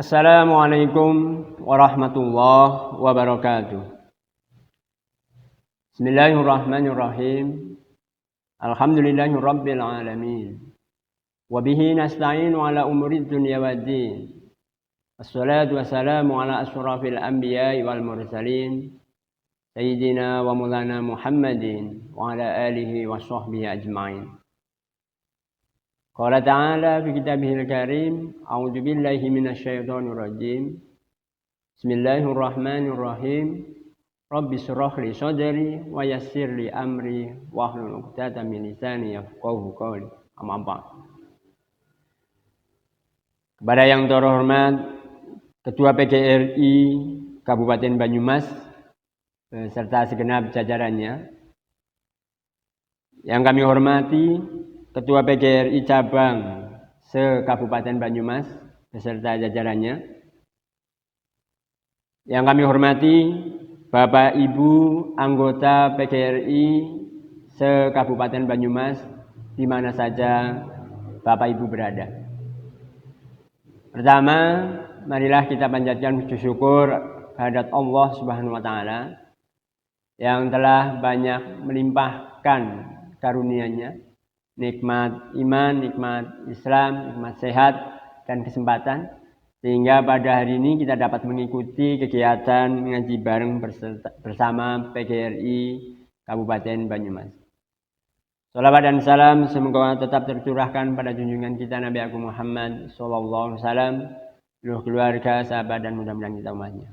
Assalamualaikum warahmatullahi wabarakatuh. Bismillahirrahmanirrahim. Alhamdulillahirabbil alamin. Wa bihi nasta'inu ala umuri dunya waddin. Wassalatu wassalamu ala asyrafil anbiya'i wal mursalin. Sayyidina wa maulana Muhammadin wa ala alihi wa sahbihi ajma'in. Qala ta'ala fi kitabihil karim, a'udzu billahi minasyaitonir rajim. Bismillahirrahmanirrahim. Rabbi shrah li sadri wa yassir li amri wahlul 'uqdatam min lisani yafqahu qawli. Amma ba'd. Kepada yang terhormat Ketua PGRI Kabupaten Banyumas beserta segenap jajarannya, yang kami hormati Ketua PGRI Cabang se-Kabupaten Banyumas beserta jajarannya, yang kami hormati Bapak Ibu anggota PGRI se-Kabupaten Banyumas di mana saja Bapak Ibu berada. Pertama, marilah kita panjatkan puji syukur kehadirat Allah Subhanahu wa taala yang telah banyak melimpahkan karunia-Nya, nikmat iman, nikmat Islam, nikmat sehat dan kesempatan, sehingga pada hari ini kita dapat mengikuti kegiatan ngaji bareng bersama PGRI Kabupaten Banyumas. Salawat dan salam semoga tetap tercurahkan pada junjungan kita Nabi Agung Muhammad sallallahu alaihi wasallam, seluruh keluarga, sahabat dan mudah-mudahan kita umatnya.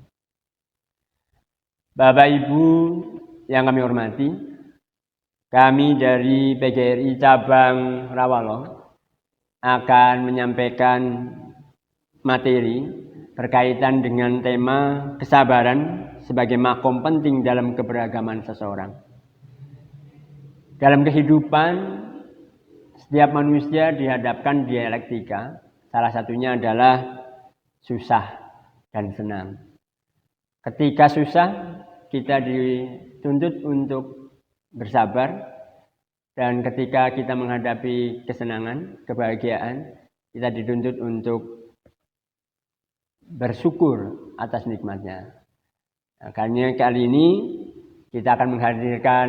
Bapak Ibu yang kami hormati, kami dari PGRI Cabang Rawalo akan menyampaikan materi berkaitan dengan tema kesabaran sebagai makom penting dalam keberagaman seseorang. Dalam kehidupan, setiap manusia dihadapkan dialektika, salah satunya adalah susah dan senang. Ketika susah, kita dituntut untuk bersabar, dan ketika kita menghadapi kesenangan, kebahagiaan, kita dituntut untuk bersyukur atas nikmatnya. Nah, karena kali ini kita akan menghadirkan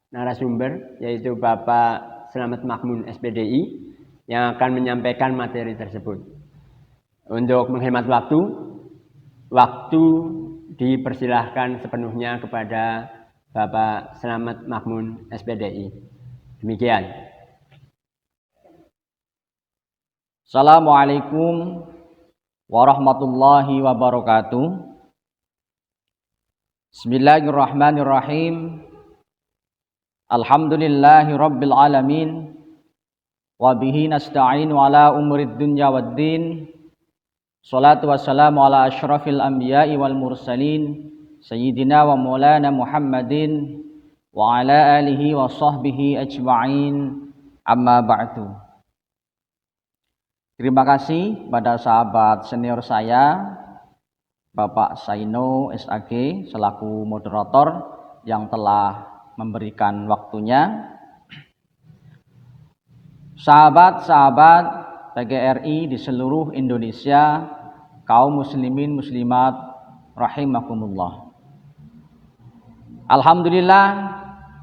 narasumber, yaitu Bapak Selamat Makmun SPDI, yang akan menyampaikan materi tersebut. Untuk menghemat waktu dipersilahkan sepenuhnya kepada Bapak Selamat Makmun SPDI. Demikian. Assalamualaikum warahmatullahi wabarakatuh. Bismillahirrahmanirrahim. Alhamdulillahi rabbil alamin. Wa bihi nasta'inu ala umurid dunya waddin. Salatu wassalamu ala asyrafil anbiya'i wal mursalin, Sayyidina wa maulana Muhammadin wa ala alihi wa sahbihi ajma'in, amma ba'du. Terima kasih pada sahabat senior saya, Bapak Saino SAG selaku moderator yang telah memberikan waktunya. Sahabat-sahabat PGRI di seluruh Indonesia, kaum muslimin muslimat rahimakumullah. Alhamdulillah,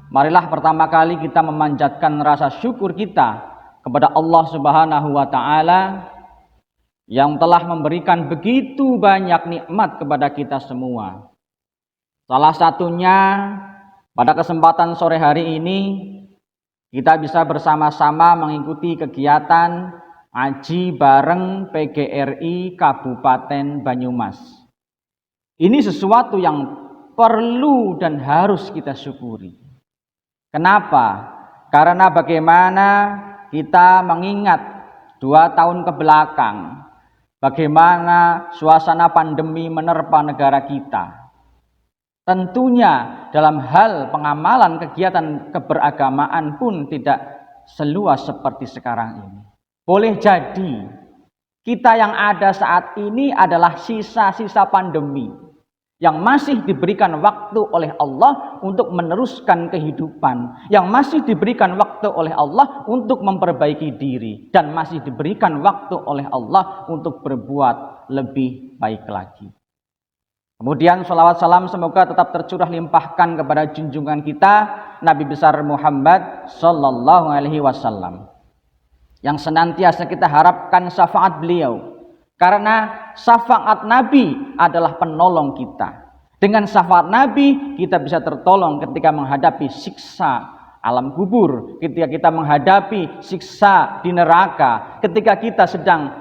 marilah pertama kali kita memanjatkan rasa syukur kita kepada Allah Subhanahu wa taala yang telah memberikan begitu banyak nikmat kepada kita semua. Salah satunya pada kesempatan sore hari ini kita bisa bersama-sama mengikuti kegiatan ngaji bareng PGRI Kabupaten Banyumas. Ini sesuatu yang perlu dan harus kita syukuri. Kenapa? Karena bagaimana kita mengingat 2 tahun ke belakang, bagaimana suasana pandemi menerpa negara kita. Tentunya dalam hal pengamalan kegiatan keberagamaan pun tidak seluas seperti sekarang ini. Boleh jadi kita yang ada saat ini adalah sisa-sisa pandemi yang masih diberikan waktu oleh Allah untuk meneruskan kehidupan, yang masih diberikan waktu oleh Allah untuk memperbaiki diri, dan masih diberikan waktu oleh Allah untuk berbuat lebih baik lagi. Kemudian salawat salam semoga tetap tercurah limpahkan kepada junjungan kita Nabi besar Muhammad sallallahu alaihi wasallam, yang senantiasa kita harapkan syafaat beliau. Karena syafaat Nabi adalah penolong kita. Dengan syafaat Nabi kita bisa tertolong ketika menghadapi siksa alam kubur, ketika kita menghadapi siksa di neraka, ketika kita sedang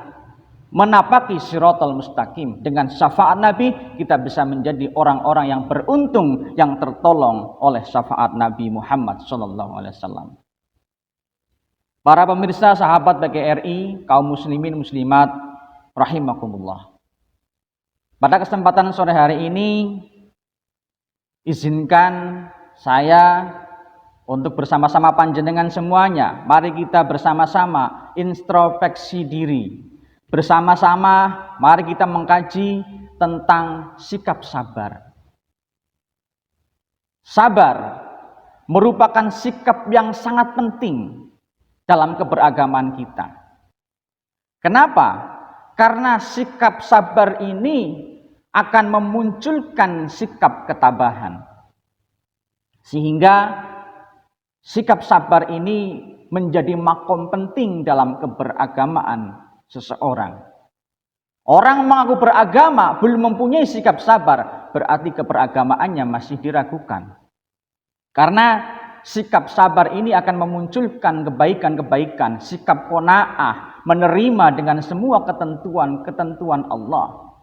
menapaki Shiratal Mustaqim. Dengan syafaat Nabi kita bisa menjadi orang-orang yang beruntung, yang tertolong oleh syafaat Nabi Muhammad SAW. Para pemirsa, sahabat BGRI, kaum muslimin muslimat rahimakumullah. Pada kesempatan sore hari ini, izinkan saya untuk bersama-sama panjenengan semuanya, mari kita bersama-sama introspeksi diri. Bersama-sama mari kita mengkaji tentang sikap sabar. Sabar merupakan sikap yang sangat penting dalam keberagaman kita. Kenapa? Karena sikap sabar ini akan memunculkan sikap ketabahan. Sehingga sikap sabar ini menjadi makom penting dalam keberagamaan seseorang. Orang mengaku beragama belum mempunyai sikap sabar, berarti keberagamaannya masih diragukan. Karena sikap sabar ini akan memunculkan kebaikan-kebaikan, sikap qanaah, menerima dengan semua ketentuan-ketentuan Allah.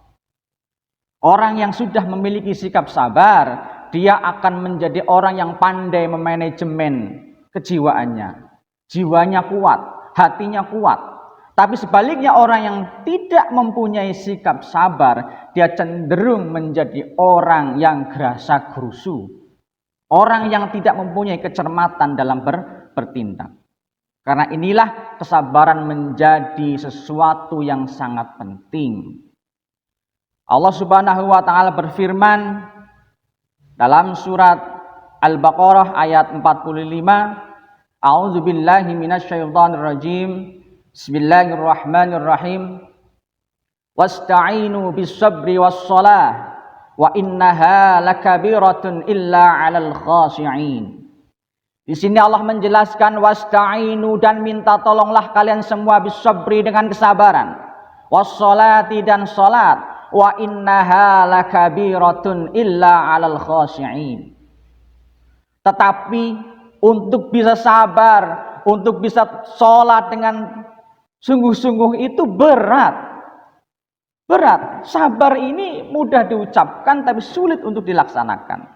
Orang yang sudah memiliki sikap sabar, dia akan menjadi orang yang pandai memanajemen kejiwaannya. Jiwanya kuat, hatinya kuat. Tapi sebaliknya orang yang tidak mempunyai sikap sabar, dia cenderung menjadi orang yang gerasa gerusu. Orang yang tidak mempunyai kecermatan dalam bertindak. Karena inilah kesabaran menjadi sesuatu yang sangat penting. Allah Subhanahu wa taala berfirman dalam surat Al-Baqarah ayat 45, A'udzubillahi minasyaitonirrajim. Bismillahirrahmanirrahim. Wasta'inu bis-sabri was-shalah wa innaha lakabiratun illa 'alal khashi'in. Di sini Allah menjelaskan wasta'inu, dan minta tolonglah kalian semua bisabri dengan kesabaran, wassalati dan salat, wa innaha lakabiratun illa 'alal khashi'in. Tetapi untuk bisa sabar, untuk bisa salat dengan sungguh-sungguh itu berat. Berat. Sabar ini mudah diucapkan tapi sulit untuk dilaksanakan.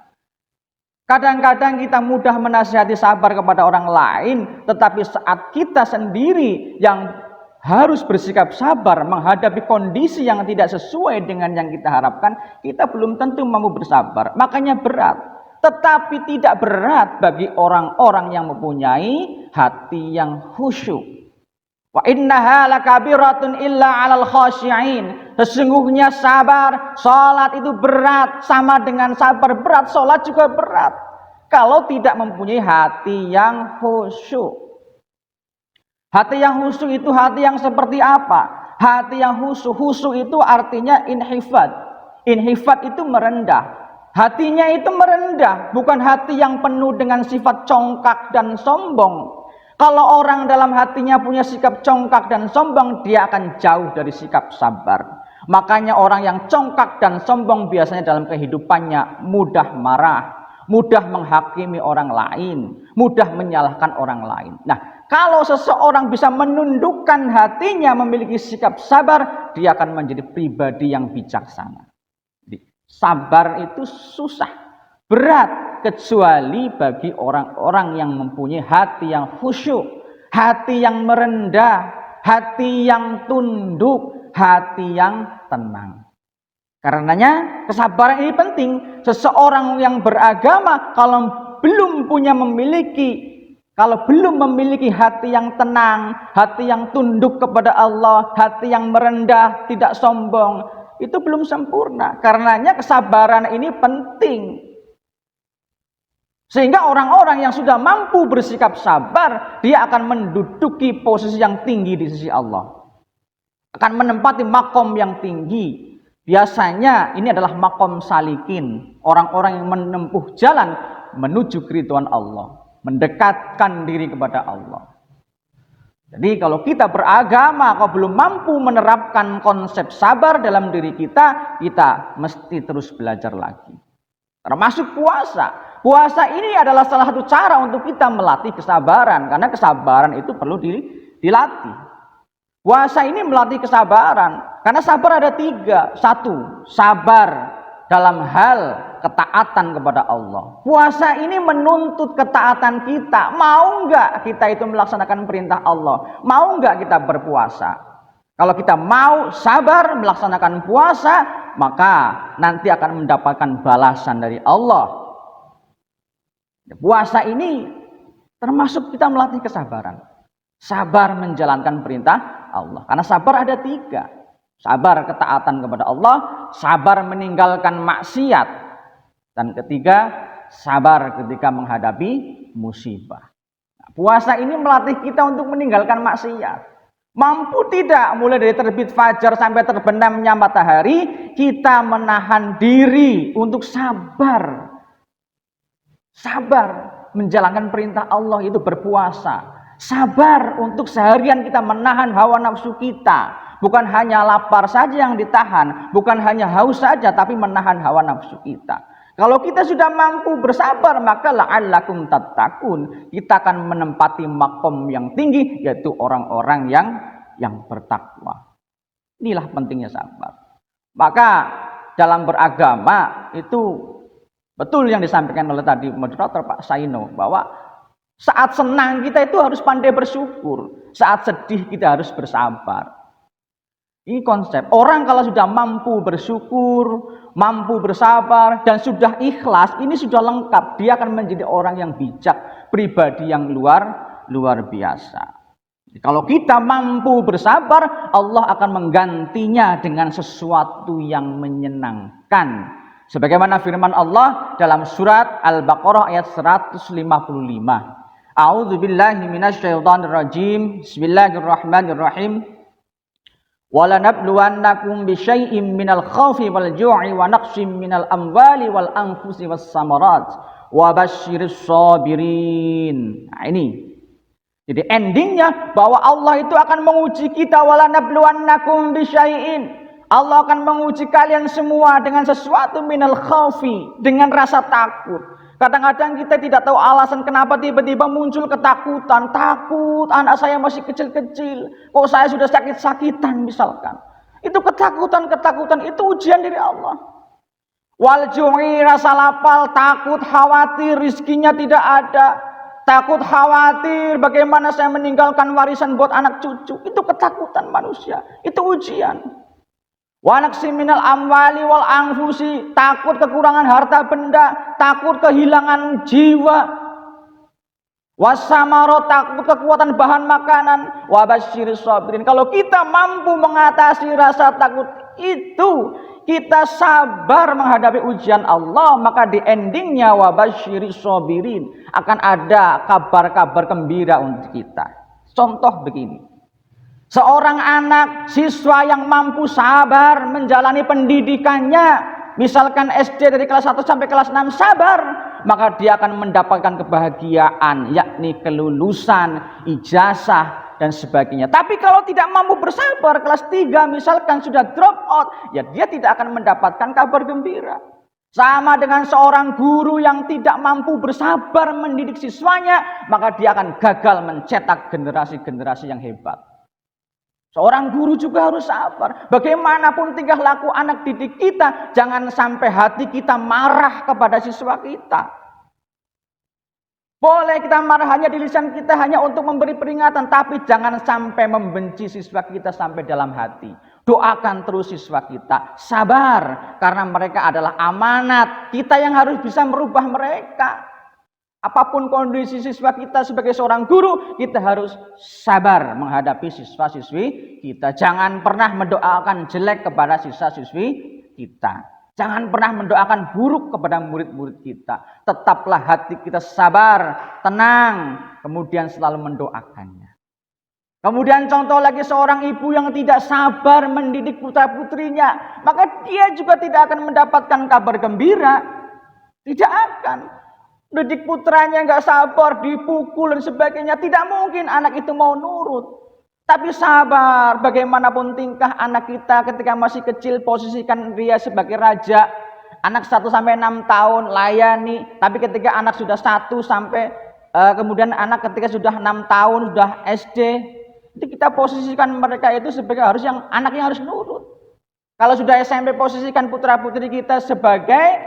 Kadang-kadang kita mudah menasihati sabar kepada orang lain, tetapi saat kita sendiri yang harus bersikap sabar menghadapi kondisi yang tidak sesuai dengan yang kita harapkan, kita belum tentu mampu bersabar. Makanya berat. Tetapi tidak berat bagi orang-orang yang mempunyai hati yang khusyuk. Wa innaha lakabiratun illa 'alal khashi'in. Sesungguhnya sabar, salat itu berat, sama dengan sabar berat, salat juga berat. Kalau tidak mempunyai hati yang khusyuk. Hati yang khusyuk itu hati yang seperti apa? Hati yang khusyuk, khusyuk itu artinya inhifat. Inhifat itu merendah. Hatinya itu merendah, bukan hati yang penuh dengan sifat congkak dan sombong. Kalau orang dalam hatinya punya sikap congkak dan sombong, dia akan jauh dari sikap sabar. Makanya orang yang congkak dan sombong biasanya dalam kehidupannya mudah marah, mudah menghakimi orang lain, mudah menyalahkan orang lain. Nah, kalau seseorang bisa menundukkan hatinya, memiliki sikap sabar, dia akan menjadi pribadi yang bijaksana. Jadi, sabar itu susah. berat kecuali bagi orang-orang yang mempunyai hati yang khusyuk, hati yang merendah, hati yang tunduk, hati yang tenang. Karenanya kesabaran ini penting. Seseorang yang beragama kalau belum memiliki hati yang tenang, hati yang tunduk kepada Allah, hati yang merendah, tidak sombong, itu belum sempurna. Karenanya kesabaran ini penting. Sehingga orang-orang yang sudah mampu bersikap sabar, dia akan menduduki posisi yang tinggi di sisi Allah. Akan menempati makom yang tinggi. Biasanya ini adalah makom salikin. Orang-orang yang menempuh jalan menuju keridhaan Allah. Mendekatkan diri kepada Allah. Jadi kalau kita beragama, kalau belum mampu menerapkan konsep sabar dalam diri kita, kita mesti terus belajar lagi. Termasuk puasa. Puasa ini adalah salah satu cara untuk kita melatih kesabaran. Karena kesabaran itu perlu dilatih. Puasa ini melatih kesabaran. Karena sabar ada 3. 1, sabar dalam hal ketaatan kepada Allah. Puasa ini menuntut ketaatan kita. Mau enggak kita itu melaksanakan perintah Allah? Mau enggak kita berpuasa? Kalau kita mau sabar melaksanakan puasa, maka nanti akan mendapatkan balasan dari Allah. Puasa ini termasuk kita melatih kesabaran. Sabar menjalankan perintah Allah. Karena sabar ada 3. Sabar ketaatan kepada Allah, sabar meninggalkan maksiat, dan ketiga, sabar ketika menghadapi musibah. Puasa ini melatih kita untuk meninggalkan maksiat. Mampu tidak, mulai dari terbit fajar sampai terbenamnya matahari, kita menahan diri untuk sabar. Sabar menjalankan perintah Allah, itu berpuasa. Sabar untuk seharian kita menahan hawa nafsu kita. Bukan hanya lapar saja yang ditahan, bukan hanya haus saja, tapi menahan hawa nafsu kita. Kalau kita sudah mampu bersabar, maka la'allakum tattaqun. Kita akan menempati makom yang tinggi, yaitu orang-orang yang bertakwa. Inilah pentingnya sabar. Maka dalam beragama itu betul yang disampaikan oleh tadi moderator Pak Saino, bahwa saat senang kita itu harus pandai bersyukur, saat sedih kita harus bersabar. Ini konsep. Orang kalau sudah mampu bersyukur, mampu bersabar, dan sudah ikhlas, ini sudah lengkap. Dia akan menjadi orang yang bijak, pribadi yang luar biasa. Kalau kita mampu bersabar, Allah akan menggantinya dengan sesuatu yang menyenangkan. Sebagaimana firman Allah dalam surat Al-Baqarah ayat 155. A'udzubillahi minasyaitonirrajim. Bismillahirrahmanirrahim. وَلَنَبْلُوَنَّكُمْ بِشَيْءٍ مِّنَ الْخَوْفِ وَالْجُوعِ وَنَقْصٍ مِّنَ الْأَمْوَالِ وَالْأَنفُسِ وَالثَّمَرَاتِ وَبَشِّرِ الصَّابِرِينَ. Nah, ini. Jadi endingnya bahwa Allah itu akan menguji kita. وَلَنَبْلُوَنَّكُمْ بِشَيْءٍ. Allah akan menguji kalian semua dengan sesuatu minal khaufi, dengan rasa takut. Kadang-kadang kita tidak tahu alasan kenapa tiba-tiba muncul ketakutan. Takut, anak saya masih kecil-kecil, kok saya sudah sakit-sakitan misalkan. Itu ketakutan itu ujian dari Allah. Wal ju'i, rasa lapar, takut, khawatir rizkinya tidak ada. Takut, khawatir bagaimana saya meninggalkan warisan buat anak cucu. Itu ketakutan manusia, itu ujian. Wa naqsim minal amwali wal anfusi, takut kekurangan harta benda, takut kehilangan jiwa. Wasamarat, takut kekuatan bahan makanan. Wa basyiris sabirin. Kalau kita mampu mengatasi rasa takut itu, kita sabar menghadapi ujian Allah, maka di endingnya wa basyiris sabirin, akan ada kabar-kabar gembira untuk kita. Contoh begini. Seorang anak, siswa yang mampu sabar menjalani pendidikannya, misalkan SD dari kelas 1 sampai kelas 6 sabar, maka dia akan mendapatkan kebahagiaan, yakni kelulusan, ijazah, dan sebagainya. Tapi kalau tidak mampu bersabar, kelas 3 misalkan sudah drop out, ya dia tidak akan mendapatkan kabar gembira. Sama dengan seorang guru yang tidak mampu bersabar mendidik siswanya, maka dia akan gagal mencetak generasi-generasi yang hebat. Seorang guru juga harus sabar. Bagaimanapun tingkah laku anak didik kita, jangan sampai hati kita marah kepada siswa kita. Boleh kita marah hanya di lisan kita, hanya untuk memberi peringatan, tapi jangan sampai membenci siswa kita sampai dalam hati. Doakan terus siswa kita, sabar, karena mereka adalah amanat. Kita yang harus bisa merubah mereka. Apapun kondisi siswa kita sebagai seorang guru, kita harus sabar menghadapi siswa-siswi kita. Jangan pernah mendoakan jelek kepada siswa-siswi kita. Jangan pernah mendoakan buruk kepada murid-murid kita. Tetaplah hati kita sabar, tenang, kemudian selalu mendoakannya. Kemudian contoh lagi seorang ibu yang tidak sabar mendidik putra-putrinya, maka dia juga tidak akan mendapatkan kabar gembira. Tidak akan. Didik putranya nggak sabar, dipukul dan sebagainya, tidak mungkin anak itu mau nurut. Tapi sabar, bagaimanapun tingkah anak kita ketika masih kecil, posisikan dia sebagai raja. Anak 1 sampai 6 tahun layani, tapi ketika anak sudah 1 sampai kemudian anak ketika sudah 6 tahun sudah SD, itu kita posisikan mereka itu sebagai anaknya harus nurut. Kalau sudah SMP, posisikan putra-putri kita sebagai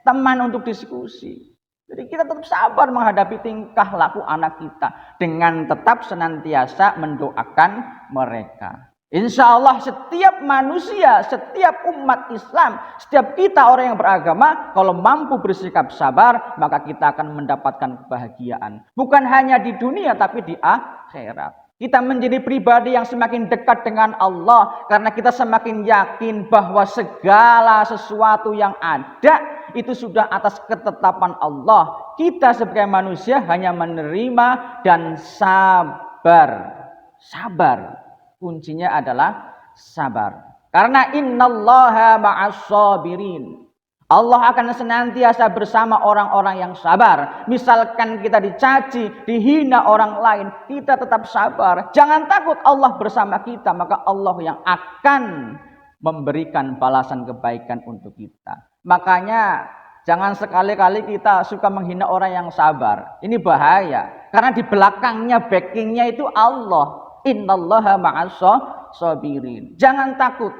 teman untuk diskusi. Jadi kita tetap sabar menghadapi tingkah laku anak kita dengan tetap senantiasa mendoakan mereka. Insya Allah setiap manusia, setiap umat Islam, setiap kita orang yang beragama, kalau mampu bersikap sabar, maka kita akan mendapatkan kebahagiaan. Bukan hanya di dunia, tapi di akhirat. Kita menjadi pribadi yang semakin dekat dengan Allah, karena kita semakin yakin bahwa segala sesuatu yang ada itu sudah atas ketetapan Allah. Kita sebagai manusia hanya menerima dan sabar. Sabar. Kuncinya adalah sabar. Karena innallaha ma'as-sabirin. Allah akan senantiasa bersama orang-orang yang sabar. Misalkan kita dicaci, dihina orang lain, kita tetap sabar. Jangan takut, Allah bersama kita, maka Allah yang akan memberikan balasan kebaikan untuk kita. Makanya jangan sekali-kali kita suka menghina orang yang sabar. Ini bahaya. Karena di belakangnya, backingnya itu Allah. Innallaha ma'as-sabirin. Jangan takut.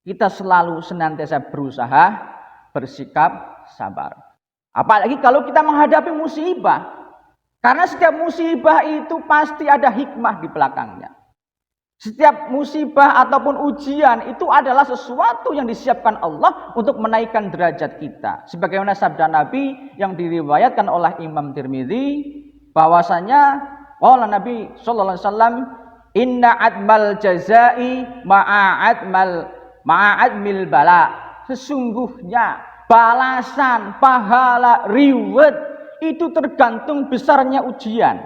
Kita selalu senantiasa berusaha bersikap sabar. Apalagi kalau kita menghadapi musibah. Karena setiap musibah itu pasti ada hikmah di belakangnya. Setiap musibah ataupun ujian itu adalah sesuatu yang disiapkan Allah untuk menaikkan derajat kita. Sebagaimana sabda Nabi yang diriwayatkan oleh Imam Tirmidzi, bahwasanya qala Nabi sallallahu alaihi wasallam, inna admal jazai ma'admil bala. Sesungguhnya balasan, pahala, reward itu tergantung besarnya ujian.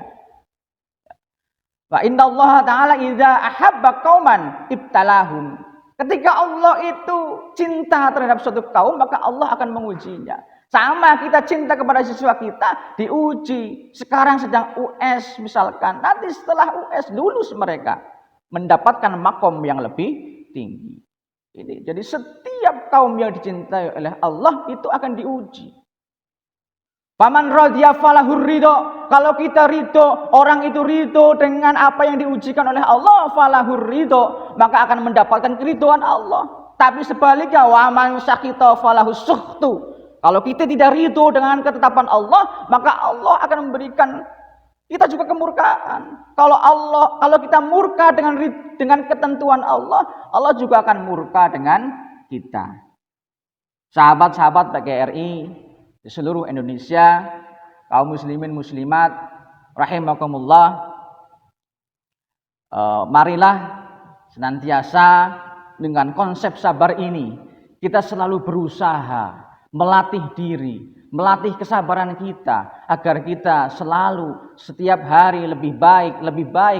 Wa innallaha ta'ala idza ahabba qauman ibtalahum. Ketika Allah itu cinta terhadap suatu kaum, maka Allah akan mengujinya. Sama kita cinta kepada siswa kita, diuji. Sekarang sedang US misalkan, nanti setelah US lulus mereka mendapatkan makom yang lebih tinggi. Ini jadi setiap kaum yang dicintai oleh Allah itu akan diuji. Faman radhiya falahur ridho. Kalau kita ridho, orang itu ridho dengan apa yang diujikan oleh Allah, falahur ridho, maka akan mendapatkan keridhoan Allah. Tapi sebaliknya, waman sakhita falahus sukhtu. Kalau kita tidak ridho dengan ketetapan Allah, maka Allah akan memberikan kita juga kemurkaan. Kalau kita murka dengan ketentuan Allah, Allah juga akan murka dengan kita. Sahabat-sahabat PGRI di seluruh Indonesia, kaum muslimin muslimat rahimakumullah, marilah senantiasa dengan konsep sabar ini kita selalu berusaha melatih diri, melatih kesabaran kita agar kita selalu setiap hari lebih baik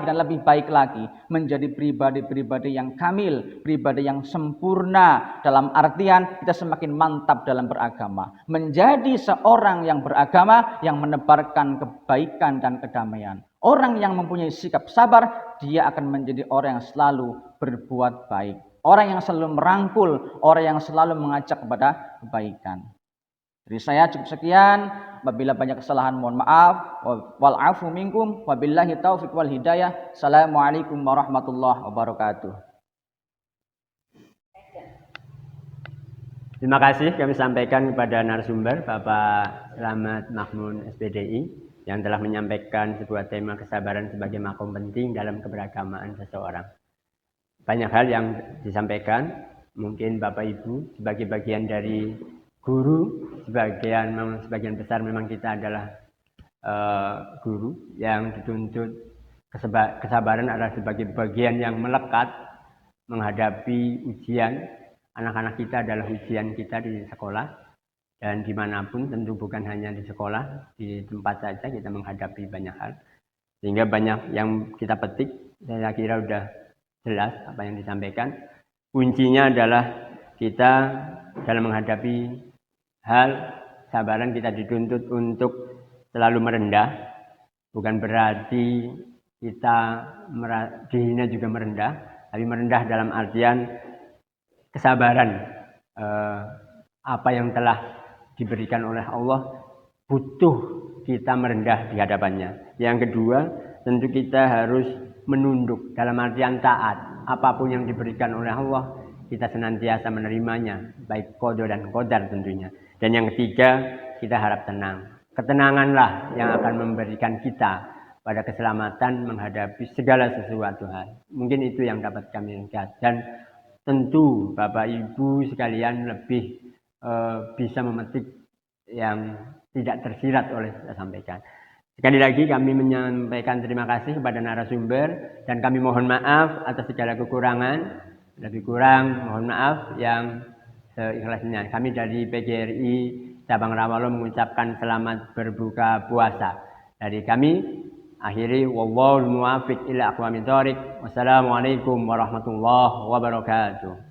dan lebih baik lagi, menjadi pribadi-pribadi yang kamil, pribadi yang sempurna, dalam artian kita semakin mantap dalam beragama, menjadi seorang yang beragama yang menebarkan kebaikan dan kedamaian. Orang yang mempunyai sikap sabar, dia akan menjadi orang yang selalu berbuat baik, orang yang selalu merangkul, orang yang selalu mengajak kepada kebaikan. Dari saya cukup sekian. Apabila banyak kesalahan mohon maaf. Wal afu minkum wabillahi taufiq wal hidayah. Assalamualaikum warahmatullahi wabarakatuh. Terima kasih kami sampaikan kepada narasumber Bapak Slamet Mahmud SPDI yang telah menyampaikan sebuah tema kesabaran sebagai makom penting dalam keberagamaan seseorang. Banyak hal yang disampaikan, mungkin Bapak Ibu sebagai bagian dari guru, sebagian besar memang kita adalah guru yang dituntut kesabaran adalah sebagai bagian yang melekat menghadapi ujian. Anak-anak kita adalah ujian kita di sekolah dan dimanapun, tentu bukan hanya di sekolah, di tempat saja kita menghadapi banyak hal. Sehingga banyak yang kita petik, saya kira sudah jelas apa yang disampaikan. Kuncinya adalah kita dalam menghadapi hal kesabaran kita dituntut untuk selalu merendah. Bukan berarti kita dihina juga merendah, tapi merendah dalam artian kesabaran apa yang telah diberikan oleh Allah butuh kita merendah di hadapannya. Yang kedua, tentu kita harus menunduk dalam artian taat. Apapun yang diberikan oleh Allah, kita senantiasa menerimanya, baik qada dan qadar tentunya. Dan yang ketiga, kita harap tenang. Ketenanganlah yang akan memberikan kita pada keselamatan menghadapi segala sesuatu hal. Mungkin itu yang dapat kami lihat. Dan tentu Bapak Ibu sekalian lebih bisa memetik yang tidak tersirat oleh saya sampaikan. Sekali lagi kami menyampaikan terima kasih kepada narasumber dan kami mohon maaf atas segala kekurangan. Lebih kurang mohon maaf yang seikhlasnya. Kami dari PGRI Cabang Rawalo mengucapkan selamat berbuka puasa. Dari kami akhiri wallahul muwaffiq ila aqwamit thoriq. Wassalamualaikum warahmatullahi wabarakatuh.